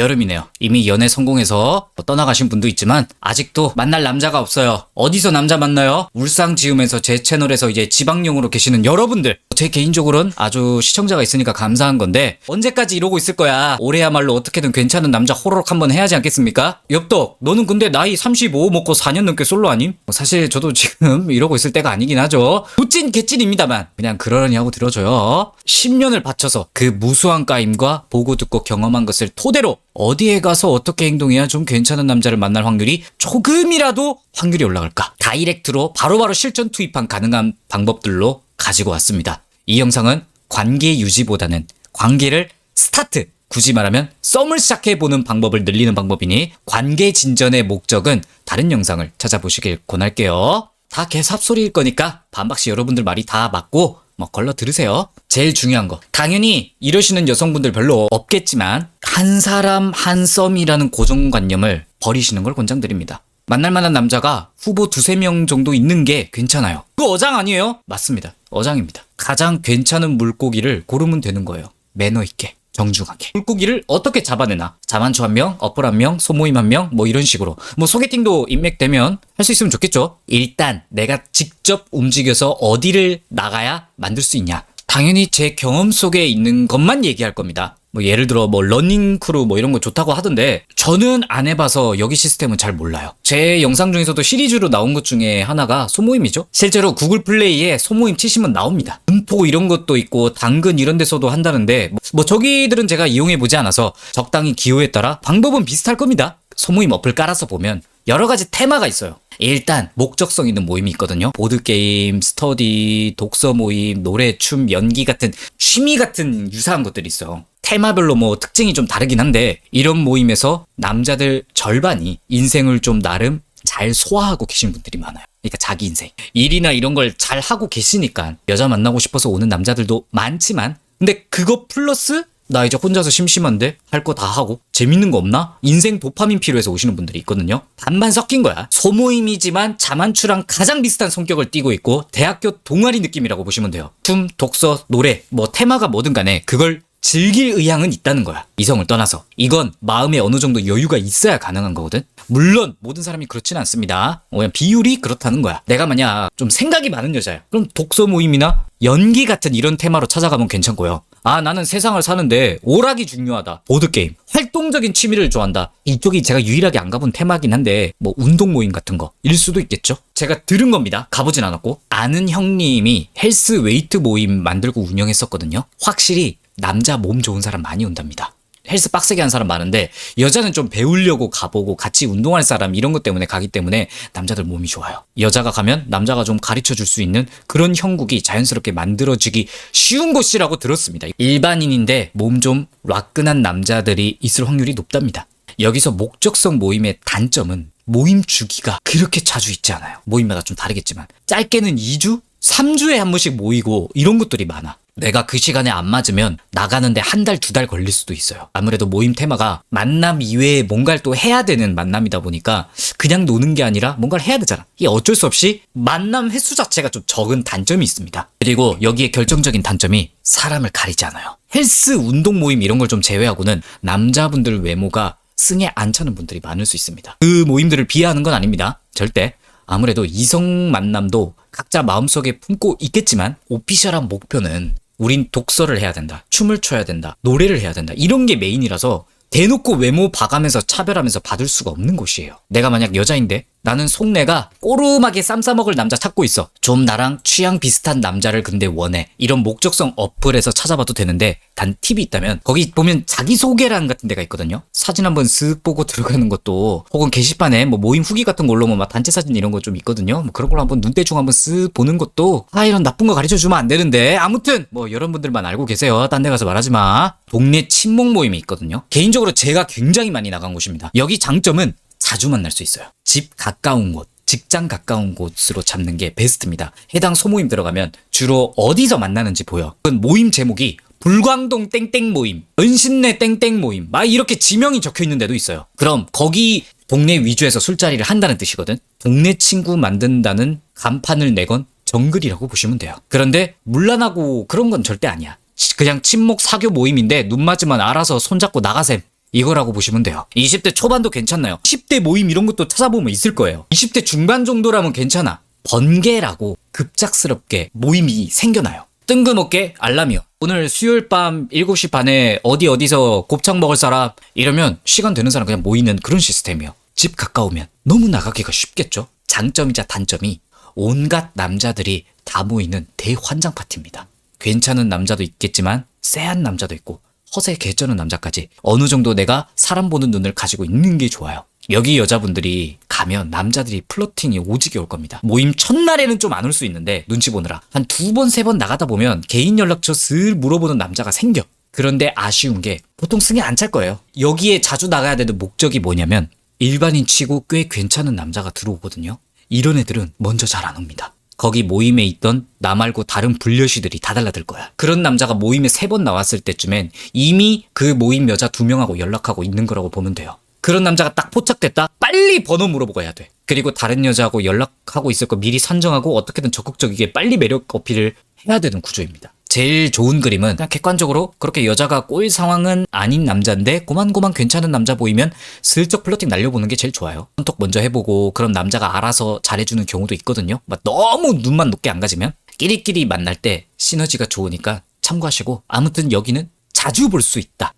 여름이네요. 이미 연애 성공해서 떠나가신 분도 있지만 아직도 만날 남자가 없어요. 어디서 남자 만나요? 울상 지으면서 제 채널에서 이제 지방령으로 계시는 여러분들, 제 개인적으로는 아주 시청자가 있으니까 감사한 건데 언제까지 이러고 있을 거야. 올해야말로 어떻게든 괜찮은 남자 호로록 한번 해야지 않겠습니까? 엽떡, 너는 근데 나이 35 먹고 4년 넘게 솔로 아님? 사실 저도 지금 이러고 있을 때가 아니긴 하죠. 도찐 개찐입니다만 그냥 그러려니 하고 들어줘요. 10년을 바쳐서 그 무수한 까임과 보고 듣고 경험한 것을 토대로 어디에 가서 어떻게 행동해야 좀 괜찮은 남자를 만날 확률이 조금이라도 확률이 올라갈까? 다이렉트로 바로바로 실전 투입한 가능한 방법들로 가지고 왔습니다. 이 영상은 관계 유지보다는 관계를 스타트, 굳이 말하면 썸을 시작해보는 방법을 늘리는 방법이니 관계 진전의 목적은 다른 영상을 찾아보시길 권할게요. 다 개삽소리일 거니까 반박시 여러분들 말이 다 맞고 걸러 들으세요. 제일 중요한 거, 당연히 이러시는 여성분들 별로 없겠지만 한 사람 한 썸이라는 고정관념을 버리시는 걸 권장드립니다. 만날 만한 남자가 후보 2-3명 정도 있는 게 괜찮아요. 그거 어장 아니에요? 맞습니다. 어장입니다. 가장 괜찮은 물고기를 고르면 되는 거예요. 매너 있게, 정중하게. 물고기를 어떻게 잡아내나? 자만추 1명, 어플 1명, 소모임 1명, 이런 식으로. 소개팅도 인맥되면 할 수 있으면 좋겠죠. 일단 내가 직접 움직여서 어디를 나가야 만들 수 있냐? 당연히 제 경험 속에 있는 것만 얘기할 겁니다. 예를 들어 러닝 크루 이런 거 좋다고 하던데 저는 안 해봐서 여기 시스템은 잘 몰라요. 제 영상 중에서도 시리즈로 나온 것 중에 하나가 소모임이죠. 실제로 구글 플레이에 소모임 치시면 나옵니다. 음포 이런 것도 있고 당근 이런 데서도 한다는데 저기들은 제가 이용해보지 않아서 적당히 기호에 따라 방법은 비슷할 겁니다. 소모임 어플 깔아서 보면 여러 가지 테마가 있어요. 일단 목적성 있는 모임이 있거든요. 보드게임, 스터디, 독서 모임, 노래, 춤, 연기 같은 취미 같은 유사한 것들이 있어요. 테마별로 특징이 좀 다르긴 한데 이런 모임에서 남자들 절반이 인생을 좀 나름 잘 소화하고 계신 분들이 많아요. 그러니까 자기 인생, 일이나 이런 걸 잘 하고 계시니까 여자 만나고 싶어서 오는 남자들도 많지만 근데 그거 플러스 나 이제 혼자서 심심한데 할 거 다 하고 재밌는 거 없나? 인생 도파민 필요해서 오시는 분들이 있거든요. 반반 섞인 거야. 소모임이지만 자만추랑 가장 비슷한 성격을 띠고 있고 대학교 동아리 느낌이라고 보시면 돼요. 춤, 독서, 노래 테마가 뭐든 간에 그걸 즐길 의향은 있다는 거야. 이성을 떠나서. 이건 마음에 어느 정도 여유가 있어야 가능한 거거든. 물론 모든 사람이 그렇지는 않습니다. 그냥 비율이 그렇다는 거야. 내가 만약 좀 생각이 많은 여자야. 그럼 독서 모임이나 연기 같은 이런 테마로 찾아가면 괜찮고요. 나는 세상을 사는데 오락이 중요하다. 보드게임, 활동적인 취미를 좋아한다. 이쪽이 제가 유일하게 안 가본 테마긴 한데 운동 모임 같은 거 일 수도 있겠죠. 제가 들은 겁니다. 가보진 않았고. 아는 형님이 헬스 웨이트 모임 만들고 운영했었거든요. 확실히 남자 몸 좋은 사람 많이 온답니다. 헬스 빡세게 하는 사람 많은데 여자는 좀 배우려고 가보고 같이 운동할 사람 이런 것 때문에 가기 때문에 남자들 몸이 좋아요. 여자가 가면 남자가 좀 가르쳐 줄 수 있는 그런 형국이 자연스럽게 만들어지기 쉬운 곳이라고 들었습니다. 일반인인데 몸 좀 락끈한 남자들이 있을 확률이 높답니다. 여기서 목적성 모임의 단점은 모임 주기가 그렇게 자주 있지 않아요. 모임마다 좀 다르겠지만 짧게는 2주? 3주에 한 번씩 모이고 이런 것들이 많아. 내가 그 시간에 안 맞으면 나가는데 1달, 2달 걸릴 수도 있어요. 아무래도 모임 테마가 만남 이외에 뭔가를 또 해야 되는 만남이다 보니까 그냥 노는 게 아니라 뭔가를 해야 되잖아. 이게 어쩔 수 없이 만남 횟수 자체가 좀 적은 단점이 있습니다. 그리고 여기에 결정적인 단점이 사람을 가리지 않아요. 헬스, 운동 모임 이런 걸 좀 제외하고는 남자분들 외모가 승에 안 차는 분들이 많을 수 있습니다. 그 모임들을 비하하는 건 아닙니다. 절대. 아무래도 이성 만남도 각자 마음속에 품고 있겠지만 오피셜한 목표는 우린 독서를 해야 된다, 춤을 춰야 된다, 노래를 해야 된다 이런 게 메인이라서 대놓고 외모 봐가면서 차별하면서 받을 수가 없는 곳이에요. 내가 만약 여자인데 나는 속내가 꼬름하게 쌈 싸먹을 남자 찾고 있어. 좀 나랑 취향 비슷한 남자를 근데 원해. 이런 목적성 어플에서 찾아봐도 되는데 단 팁이 있다면 거기 보면 자기소개란 같은 데가 있거든요. 사진 한번 쓱 보고 들어가는 것도 혹은 게시판에 모임 후기 같은 걸로 단체 사진 이런 거 좀 있거든요. 그런 걸 한번 눈대중 한번 쓱 보는 것도 이런 나쁜 거 가르쳐주면 안 되는데 아무튼 여러분들만 알고 계세요. 딴 데 가서 말하지 마. 동네 친목 모임이 있거든요. 개인적으로 제가 굉장히 많이 나간 곳입니다. 여기 장점은 자주 만날 수 있어요. 집 가까운 곳, 직장 가까운 곳으로 잡는 게 베스트입니다. 해당 소모임 들어가면 주로 어디서 만나는지 보여. 그건 모임 제목이 불광동 땡땡 모임, 은신내 땡땡 모임 이렇게 지명이 적혀 있는 데도 있어요. 그럼 거기 동네 위주에서 술자리를 한다는 뜻이거든. 동네 친구 만든다는 간판을 내건 정글이라고 보시면 돼요. 그런데 문란하고 그런 건 절대 아니야. 그냥 친목 사교 모임인데 눈 맞으면 알아서 손잡고 나가셈. 이거라고 보시면 돼요. 20대 초반도 괜찮나요? 10대 모임 이런 것도 찾아보면 있을 거예요. 20대 중반 정도라면 괜찮아. 번개라고 급작스럽게 모임이 생겨나요. 뜬금없게 알람이요. 오늘 수요일 밤 7시 반에 어디서 곱창 먹을 사람 이러면 시간 되는 사람 그냥 모이는 그런 시스템이요. 집 가까우면 너무 나가기가 쉽겠죠. 장점이자 단점이 온갖 남자들이 다 모이는 대환장 파티입니다. 괜찮은 남자도 있겠지만 쎄한 남자도 있고 허세 개쩌는 남자까지 어느 정도 내가 사람 보는 눈을 가지고 있는 게 좋아요. 여기 여자분들이 가면 남자들이 플러팅이 오지게 올 겁니다. 모임 첫날에는 좀 안 올 수 있는데 눈치 보느라 한 2번, 3번 나가다 보면 개인 연락처 슬 물어보는 남자가 생겨. 그런데 아쉬운 게 보통 승에 안 찰 거예요. 여기에 자주 나가야 되는 목적이 뭐냐면 일반인 치고 꽤 괜찮은 남자가 들어오거든요. 이런 애들은 먼저 잘 안 옵니다. 거기 모임에 있던 나 말고 다른 불려시들이 다 달라들 거야. 그런 남자가 모임에 3번 나왔을 때쯤엔 이미 그 모임 여자 2명하고 연락하고 있는 거라고 보면 돼요. 그런 남자가 딱 포착됐다? 빨리 번호 물어보고 해야 돼. 그리고 다른 여자하고 연락하고 있을 거 미리 선정하고 어떻게든 적극적이게 빨리 매력 어필을 해야 되는 구조입니다. 제일 좋은 그림은 그냥 객관적으로 그렇게 여자가 꼬일 상황은 아닌 남자인데 고만고만 괜찮은 남자 보이면 슬쩍 플러팅 날려보는 게 제일 좋아요. 손톱 먼저 해보고 그럼 남자가 알아서 잘해주는 경우도 있거든요. 막 너무 눈만 높게 안 가지면 끼리끼리 만날 때 시너지가 좋으니까 참고하시고 아무튼 여기는 자주 볼 수 있다.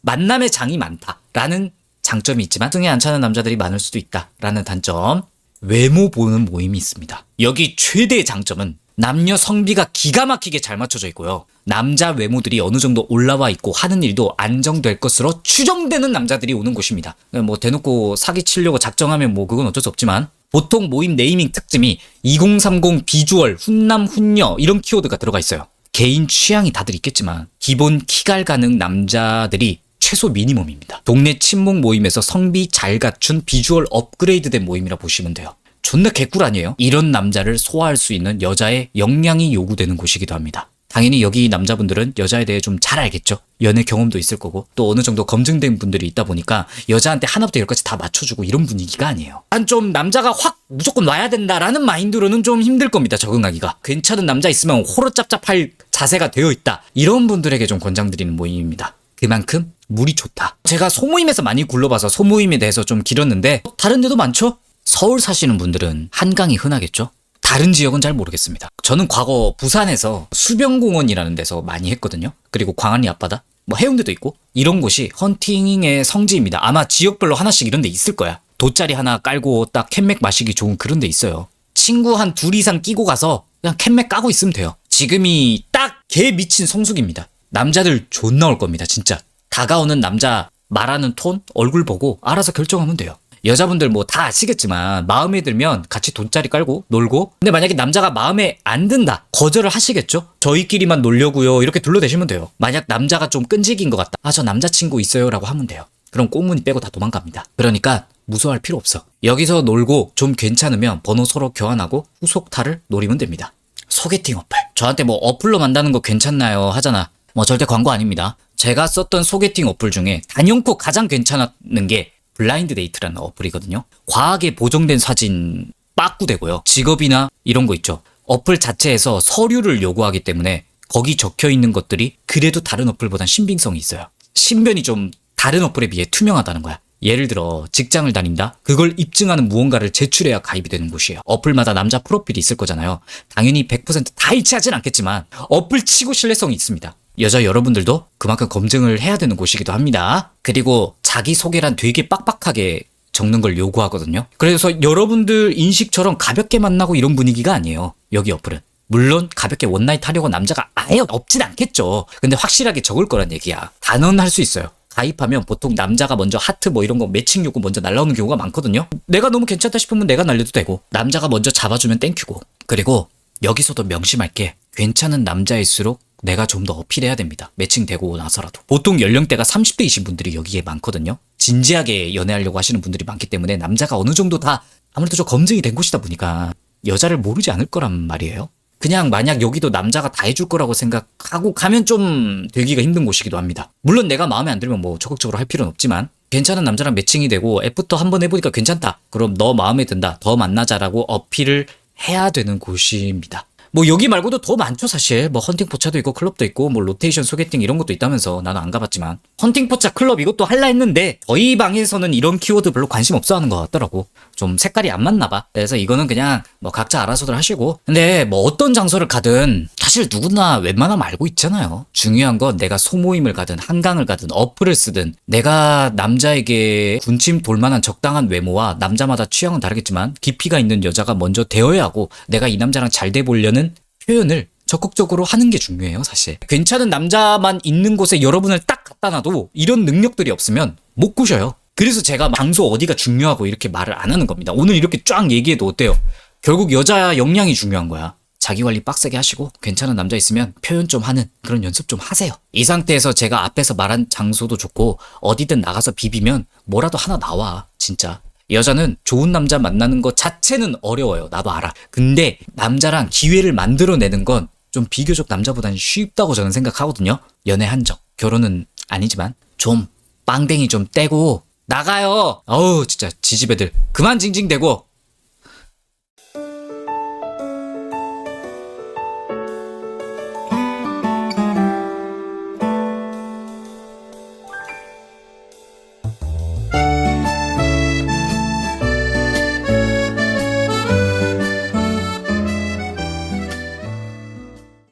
만남의 장이 많다라는 장점이 있지만 등에 안 차는 남자들이 많을 수도 있다라는 단점. 외모 보는 모임이 있습니다. 여기 최대의 장점은 남녀 성비가 기가 막히게 잘 맞춰져 있고요. 남자 외모들이 어느 정도 올라와 있고 하는 일도 안정될 것으로 추정되는 남자들이 오는 곳입니다. 뭐 대놓고 사기치려고 작정하면 뭐 그건 어쩔 수 없지만 보통 모임 네이밍 특징이 2030 비주얼, 훈남, 훈녀 이런 키워드가 들어가 있어요. 개인 취향이 다들 있겠지만 기본 키갈 가능 남자들이 최소 미니멈입니다. 동네 친목 모임에서 성비 잘 갖춘 비주얼 업그레이드된 모임이라 보시면 돼요. 존나 개꿀 아니에요? 이런 남자를 소화할 수 있는 여자의 역량이 요구되는 곳이기도 합니다. 당연히 여기 남자분들은 여자에 대해 좀 잘 알겠죠? 연애 경험도 있을 거고 또 어느 정도 검증된 분들이 있다 보니까 여자한테 하나부터 열까지 다 맞춰주고 이런 분위기가 아니에요. 한 좀 남자가 확 무조건 와야 된다라는 마인드로는 좀 힘들 겁니다. 적응하기가. 괜찮은 남자 있으면 호러짭짭할 자세가 되어 있다. 이런 분들에게 좀 권장드리는 모임입니다. 그만큼 물이 좋다. 제가 소모임에서 많이 굴러봐서 소모임에 대해서 좀 길었는데 다른 데도 많죠? 서울 사시는 분들은 한강이 흔하겠죠? 다른 지역은 잘 모르겠습니다. 저는 과거 부산에서 수변공원이라는 데서 많이 했거든요. 그리고 광안리 앞바다, 뭐 해운대도 있고 이런 곳이 헌팅의 성지입니다. 아마 지역별로 하나씩 이런 데 있을 거야. 돗자리 하나 깔고 딱 캔맥 마시기 좋은 그런 데 있어요. 친구 한 2 이상 끼고 가서 그냥 캔맥 까고 있으면 돼요. 지금이 딱 개 미친 성수기입니다. 남자들 존나 올 겁니다. 진짜. 다가오는 남자 말하는 톤, 얼굴 보고 알아서 결정하면 돼요. 여자분들 뭐 다 아시겠지만 마음에 들면 같이 돗자리 깔고 놀고 근데 만약에 남자가 마음에 안 든다 거절을 하시겠죠? 저희끼리만 놀려고요 이렇게 둘러대시면 돼요. 만약 남자가 좀 끈질긴 것 같다 저 남자친구 있어요 라고 하면 돼요. 그럼 꽁무니 빼고 다 도망갑니다. 그러니까 무서워할 필요 없어. 여기서 놀고 좀 괜찮으면 번호 서로 교환하고 후속타를 노리면 됩니다. 소개팅 어플 저한테 뭐 어플로 만나는 거 괜찮나요 하잖아. 뭐 절대 광고 아닙니다. 제가 썼던 소개팅 어플 중에 단연코 가장 괜찮았는 게 블라인드 데이트라는 어플이거든요. 과하게 보정된 사진 빠꾸되고요. 직업이나 이런 거 있죠. 어플 자체에서 서류를 요구하기 때문에 거기 적혀 있는 것들이 그래도 다른 어플보단 신빙성이 있어요. 신변이 좀 다른 어플에 비해 투명하다는 거야. 예를 들어 직장을 다닌다? 그걸 입증하는 무언가를 제출해야 가입이 되는 곳이에요. 어플마다 남자 프로필이 있을 거잖아요. 당연히 100%다 일치하진 않겠지만 어플 치고 신뢰성이 있습니다. 여자 여러분들도 그만큼 검증을 해야 되는 곳이기도 합니다. 그리고 자기소개란 되게 빡빡하게 적는 걸 요구하거든요. 그래서 여러분들 인식처럼 가볍게 만나고 이런 분위기가 아니에요. 여기 어플은. 물론 가볍게 원나잇 하려고 남자가 아예 없진 않겠죠. 근데 확실하게 적을 거란 얘기야. 단언 할 수 있어요. 가입하면 보통 남자가 먼저 하트 뭐 이런 거 매칭 요구 먼저 날라오는 경우가 많거든요. 내가 너무 괜찮다 싶으면 내가 날려도 되고 남자가 먼저 잡아주면 땡큐고. 그리고 여기서도 명심할 게 괜찮은 남자일수록 내가 좀 더 어필해야 됩니다. 매칭되고 나서라도. 보통 연령대가 30대이신 분들이 여기에 많거든요. 진지하게 연애하려고 하시는 분들이 많기 때문에 남자가 어느 정도 다 아무래도 좀 검증이 된 곳이다 보니까 여자를 모르지 않을 거란 말이에요. 그냥 만약 여기도 남자가 다 해줄 거라고 생각하고 가면 좀 되기가 힘든 곳이기도 합니다. 물론 내가 마음에 안 들면 뭐 적극적으로 할 필요는 없지만 괜찮은 남자랑 매칭이 되고 애프터 한번 해보니까 괜찮다. 그럼 너 마음에 든다. 더 만나자라고 어필을 해야 되는 곳입니다. 뭐 여기 말고도 더 많죠 사실. 뭐 헌팅 포차도 있고 클럽도 있고 뭐 로테이션 소개팅 이런 것도 있다면서. 나는 안 가봤지만 헌팅 포차 클럽 이것도 할라 했는데 저희 방에서는 이런 키워드 별로 관심 없어 하는 것 같더라고. 좀 색깔이 안 맞나 봐. 그래서 이거는 그냥 뭐 각자 알아서들 하시고. 근데 뭐 어떤 장소를 가든 사실 누구나 웬만하면 알고 있잖아요. 중요한 건 내가 소모임을 가든 한강을 가든 어플을 쓰든 내가 남자에게 군침 돌만한 적당한 외모와 남자마다 취향은 다르겠지만 깊이가 있는 여자가 먼저 되어야 하고 내가 이 남자랑 잘 돼 보려는 표현을 적극적으로 하는 게 중요해요 사실. 괜찮은 남자만 있는 곳에 여러분을 딱 갖다 놔도 이런 능력들이 없으면 못 구셔요. 그래서 제가 장소 어디가 중요하고 이렇게 말을 안 하는 겁니다. 오늘 이렇게 쫙 얘기해도 어때요? 결국 여자 역량이 중요한 거야. 자기관리 빡세게 하시고 괜찮은 남자 있으면 표현 좀 하는 그런 연습 좀 하세요. 이 상태에서 제가 앞에서 말한 장소도 좋고 어디든 나가서 비비면 뭐라도 하나 나와 진짜. 여자는 좋은 남자 만나는 것 자체는 어려워요. 나도 알아. 근데 남자랑 기회를 만들어내는 건 좀 비교적 남자보다는 쉽다고 저는 생각하거든요. 연애 한적, 결혼은 아니지만 좀 빵댕이 좀 떼고 나가요. 어우 진짜 지지배들 그만 징징대고